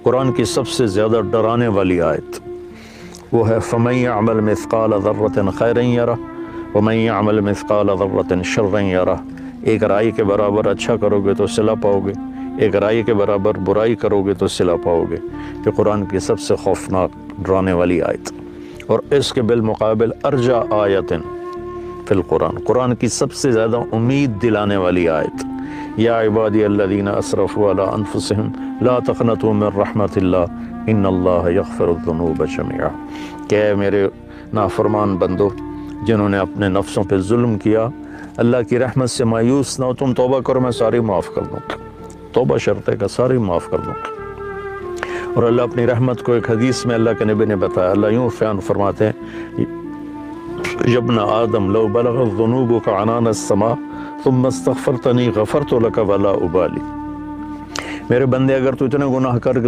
قرآن کی سب سے زیادہ ڈرانے والی آیت وہ ہے فَمَن يَعْمَلْ مِثْقَالَ ذَرَّةٍ خَيْرًا يَرَهُ وَمَن يَعْمَلْ مِثْقَالَ ذَرَّةٍ شَرًّا يَرَهُ۔ ایک رائی کے برابر اچھا کرو گے تو صلہ پاؤ گے، ایک رائی کے برابر برائی کرو گے تو صلہ پاؤ گے۔ یہ قرآن کی سب سے خوفناک ڈرانے والی آیت، اور اس کے بالمقابل ارجا آیت فی القرآن، قرآن کی سب سے زیادہ امید دلانے والی آیت، یا عبادی الذین اسرفوا علی انفسہم لا تقنطوا من رحمت اللہ ان اللہ یغفر الذنوب جميعا، کہ اے میرے نافرمان بندو جنہوں نے اپنے نفسوں پہ ظلم کیا، اللہ کی رحمت سے مایوس نہ ہو، تم توبہ کرو میں ساری معاف کر دوں گا، توبہ شرط ہے کہ ساری معاف کر دوں گا۔ اور اللہ اپنی رحمت کو ایک حدیث میں اللہ کے نبی نے بتایا، اللہ یوں بیان فرماتے ہیں یبن آدم لو بلغت ذنوبک عنان السماء ثم استغفرتنی غفرت لک ولا ابالی، میرے بندے اگر تو اتنے گناہ کر کے